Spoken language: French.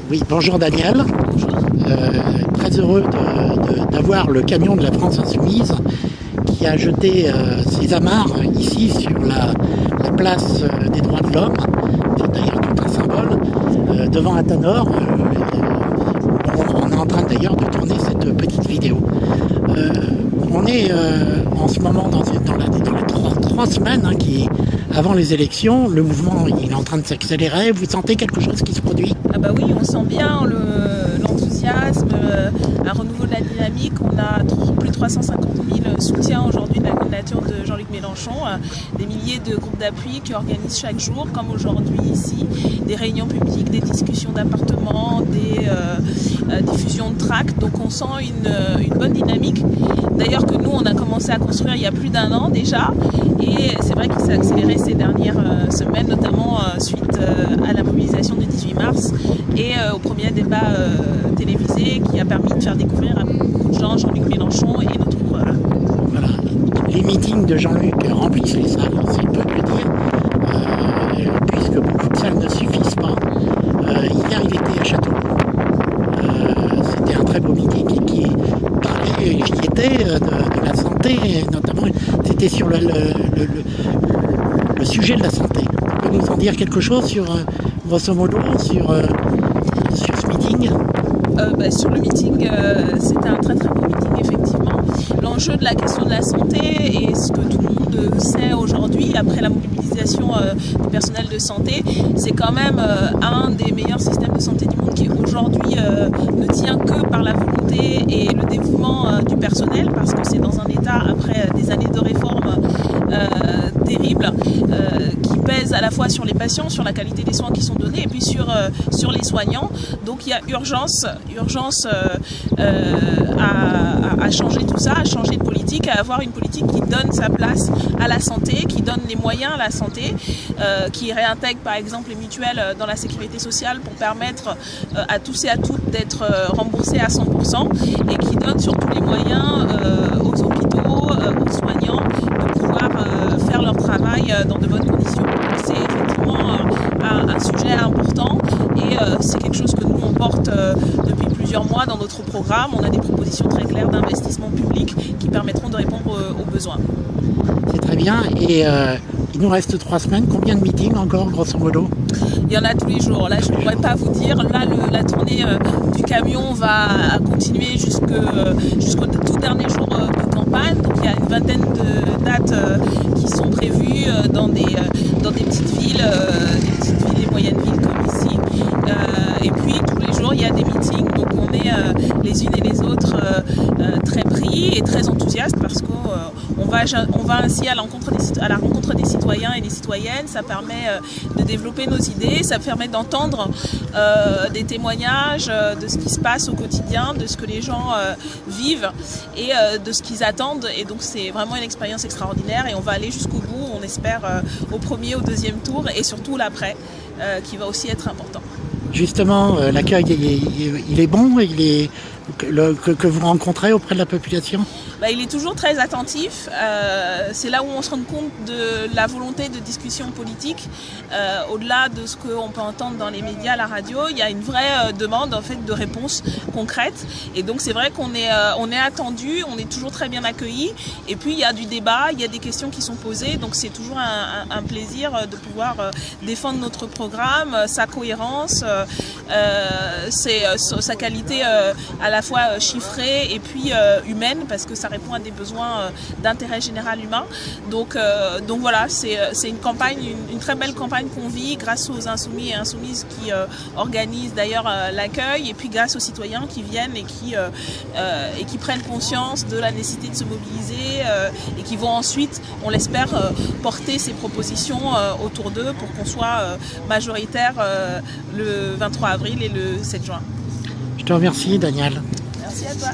Oui, bonjour Daniel. Très heureux d'avoir le camion de la France Insoumise qui a jeté ses amarres ici sur la place des droits de l'homme. C'est d'ailleurs tout un symbole. Devant Athanor, on est en train d'ailleurs de tourner cette petite vidéo. On est en ce moment dans les trois semaines avant les élections. Le mouvement il est en train de s'accélérer. Vous sentez quelque chose qui se produit? Ah bah oui, on sent bien l'enthousiasme, un renouveau de la dynamique. On a plus de 350 000 soutiens aujourd'hui de la candidature de Jean-Luc Mélenchon. Des milliers de groupes d'appui qui organisent chaque jour, comme aujourd'hui ici, des réunions publiques, des discussions d'appartements, des diffusions de tracts. Donc on sent une bonne dynamique. D'ailleurs que nous, on a commencé à construire il y a plus d'1 an déjà. Et c'est vrai qu'il s'est accéléré ces dernières semaines, notamment suite à la mobilisation du 18 mars et au premier débat télévisé qui a permis de faire découvrir à beaucoup de gens Jean-Luc Mélenchon et notre programme. Voilà. Les meetings de Jean-Luc remplissent les salles, c'est peu de le dire, puisque beaucoup de salles ne suffisent pas. Hier, il était à Châteauroux. C'était un très beau meeting qui parlait, j'y étais, de la santé, et notamment c'était sur le sujet de la santé. Vous pouvez nous en dire quelque chose sur, grosso modo, sur ce meeting? Sur le meeting, c'était un très très beau meeting effectivement. L'enjeu de la question de la santé et ce que tout le monde sait aujourd'hui après la mobilisation du personnel de santé, c'est quand même un des meilleurs systèmes de santé du monde qui aujourd'hui ne tient que par la volonté et le dévouement du personnel, parce que c'est dans un état après des années de réformes terribles qui pèsent à la fois sur les patients, sur la qualité des soins qui sont donnés et puis sur les soignants. Donc il y a urgence à changer tout ça, à changer de politique, à avoir une politique qui donne sa place à la santé, qui donne les moyens à la santé, qui réintègre par exemple les mutuelles dans la sécurité sociale pour permettre à tous et à toutes d'être remboursés à 100% et qui donne surtout les moyens aux hôpitaux, aux soignants de pouvoir faire leur travail dans de bonnes conditions. C'est effectivement un sujet important et c'est quelque chose que nous on porte depuis plusieurs mois dans notre programme. On a des propositions très claires d'investissement public qui permettront de répondre aux besoins. C'est très bien. Et il nous reste 3 semaines. Combien de meetings encore, grosso modo? Il y en a tous les jours. Là, je ne pourrais pas vous dire. Là, la tournée du camion va continuer jusqu'au tout dernier jour de campagne. Donc, il y a une vingtaine de dates qui sont prévues dans des petites villes et moyennes villes comme ici. Et puis, tous les jours, il y a des meetings. Donc, on est les unes et les autres très pris et très enthousiastes parce qu'on va ainsi à la rencontre des citoyens et des citoyennes. Ça permet de développer nos idées, ça permet d'entendre des témoignages de ce qui se passe au quotidien, de ce que les gens vivent et de ce qu'ils attendent. Et donc c'est vraiment une expérience extraordinaire et on va aller jusqu'au bout, on espère au premier, au deuxième tour et surtout l'après qui va aussi être important. Justement, l'accueil, il est bon, que vous rencontrez auprès de la population? Il est toujours très attentif. C'est là où on se rend compte de la volonté de discussion politique. Au-delà de ce qu'on peut entendre dans les médias, la radio, il y a une vraie demande en fait de réponses concrètes. Et donc c'est vrai qu'on est attendu, on est toujours très bien accueilli. Et puis il y a du débat, il y a des questions qui sont posées. Donc c'est toujours un plaisir de pouvoir défendre notre programme, sa cohérence, sa qualité à la fois chiffrée et puis humaine, parce que ça répond à des besoins d'intérêt général humain. Donc voilà, c'est une campagne, une très belle campagne qu'on vit grâce aux insoumis et insoumises qui organisent d'ailleurs l'accueil, et puis grâce aux citoyens qui viennent et qui prennent conscience de la nécessité de se mobiliser et qui vont ensuite, on l'espère, porter ces propositions autour d'eux pour qu'on soit majoritaire le 23 avril et le 7 juin. Je te remercie, Daniel. Merci à toi.